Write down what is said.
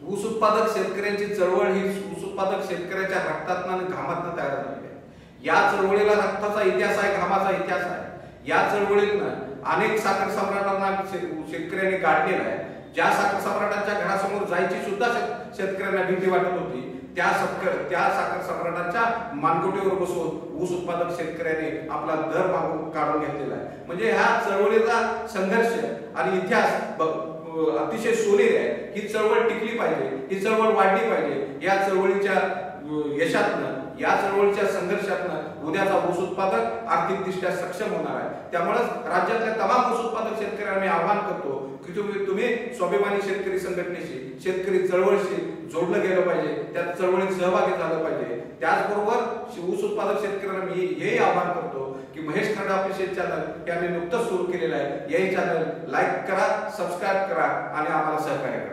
ऊस उत्पादक शेतकऱ्यांची चळवळ ही ऊस उत्पादक शेतकऱ्याच्या रक्तातून आणि घामातून तयार झालेली आहे। या चळवळीला रक्ताचा इतिहास आहे, घामाचा इतिहास आहे। या चळवळीतनं अनेक साखर सम्राटांना शेतकऱ्यांनी गाडलेला आहे। ज्या साखर सम्राटांच्या घरासमोर जायची सुद्धा शेतकऱ्यांना भीती वाटत होती, त्या साखर सम्राटांच्या मानगुटीवर बसून ऊस उत्पादक शेतकऱ्याने आपला दर मागून काढून घेतलेला आहे। म्हणजे ह्या चळवळीचा संघर्ष आणि इतिहास अतिशय सोनेरी आहे। ही चळवळ टिकली पाहिजे, ही चळवळ वाढली पाहिजे। या चळवळीच्या यशातनं, या चळवळीच्या संघर्षातनं उद्याचा ऊस उत्पादक आर्थिकदृष्ट्या सक्षम होणार आहे। त्यामुळे राज्यातल्या तमाम ऊस उत्पादक शेतकऱ्यांना मी आवाहन करतो की तुम्ही स्वाभिमानी शेतकरी संघटनेशी, शेतकरी चळवळीशी जोडलं गेलं पाहिजे, त्या चळवळीत सहभागी झालं पाहिजे। त्याचबरोबर ऊस उत्पादक शेतकऱ्यांना मी हेही आवाहन करतो की महेश खर्डे ऑफिशियल चॅनल हे आम्ही नुकतंच सुरू केलेलं आहे। यही चॅनल लाईक करा, सबस्क्राईब करा आणि आम्हाला सहकार्य करा।